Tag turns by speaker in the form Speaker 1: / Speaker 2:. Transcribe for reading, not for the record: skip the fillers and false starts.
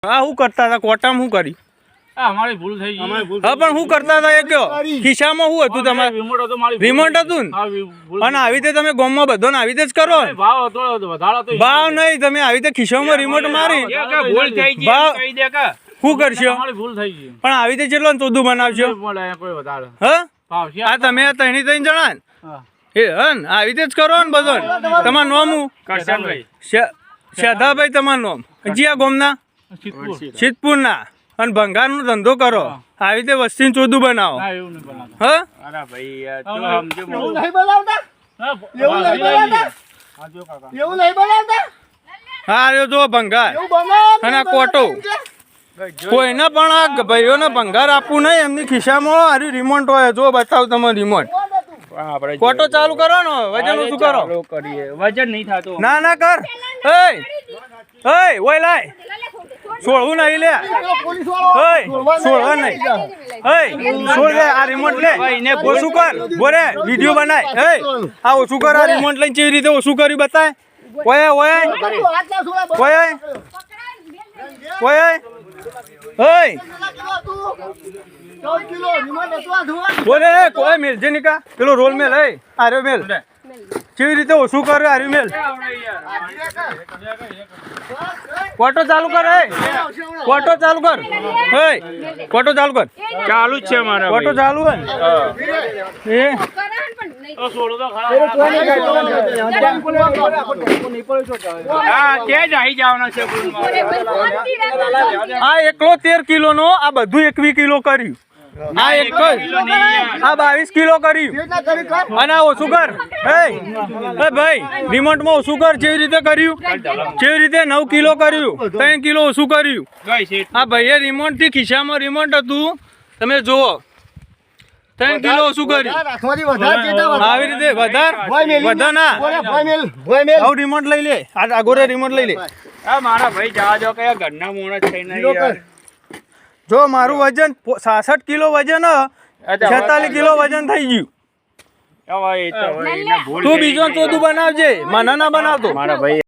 Speaker 1: હા શું કરતા હતા કોટામાં શું કરી
Speaker 2: અમારી ભૂલ થઈ ગઈ
Speaker 1: હા પણ શું કરતા હતા એ કયો ખિસ્સામાં શું હતું તમારે રિમોટ હતું ને અને આવી રીતે તમે ગામમાં બધાને આવી રીતે જ કરો ભાવ નહીં તમે આવી રીતે ખિસ્સામાં રિમોટ મારી ભાવ શું કરશો પણ આવી રીતે કેટલો ચોદું બનાવશો હા આ તમે ત્રણ જણા એ હન આવી રીતે જ કરો ને બધો તમારું નામ શ્યાધાભાઈ તમારું નામ જીયા ગોમના સિદ્ધપુરના અને ભંગારનો ધંધો કરો આવી રીતે વસ્તી ચોદું બનાવો હા હા જો ભંગાર અને કોટો કોઈને પણ આ ભાઈઓને ભંગાર આપવું નહીં એમની ખિસ્સામાં હારી રિમોટ હોય જો બતાવ તમે રિમોટ કોટો ચાલુ કરો ને વજન ઓછું કરો
Speaker 2: વજન નહીં થતું
Speaker 1: ના ના કર ઓય લાય છોડવું નહીં લે છોડવા નહીં છોડ લે આ રિમોટ લે ઓછું કર બોરે વિડીયો બનાય આ ઓછું કર આ રિમોટ લઈને કેવી રીતે ઓછું કર્યું બતાય ઓય ઓય ઓય ઓય ઓય બોલે કોઈ મેલ જે નિકા પેલો રોલ મેલ હે આર્યો મેલ કેવી રીતે ઓછું કરે આર્યો મેલ કોટો ચાલુ કર હે કોટો ચાલુ કર હે કોટો ચાલુ કર
Speaker 2: ચાલુ જ છે મારા
Speaker 1: કોટો ચાલુ હે એ
Speaker 2: છોડો તો હા તે જ આવી જવાના છે
Speaker 1: આ એકલો 13 કિલો નો આ બધું 21 કિલો કર્યું આ એક આ 22 કિલો કર્યું અને આ ઓછું કર હે ભાઈ રિમોટ માં ઓછું કર કેવી રીતે કર્યું કેવી રીતે 9 કિલો કર્યું 3 કિલો ઓછું કર્યું આ ભાઈએ રિમોટ થી ખિસ્સામાં રિમોટ હતું તમે જુઓ 3 કિલો ઓછું કર્યું આવી રીતે વધાર ના આવું રિમોટ લઈ લે આ ગોરે રિમોટ લઈ લે
Speaker 2: મારા ભાઈ જવા જો કયા ઘરના મોણસ થઈને
Speaker 1: જો મારું વજન 66 કિલો વજન 46 કિલો વજન થઈ ગયું તું બીજો ચોદું બનાવજે મને ના બનાવતો
Speaker 2: મારા ભાઈ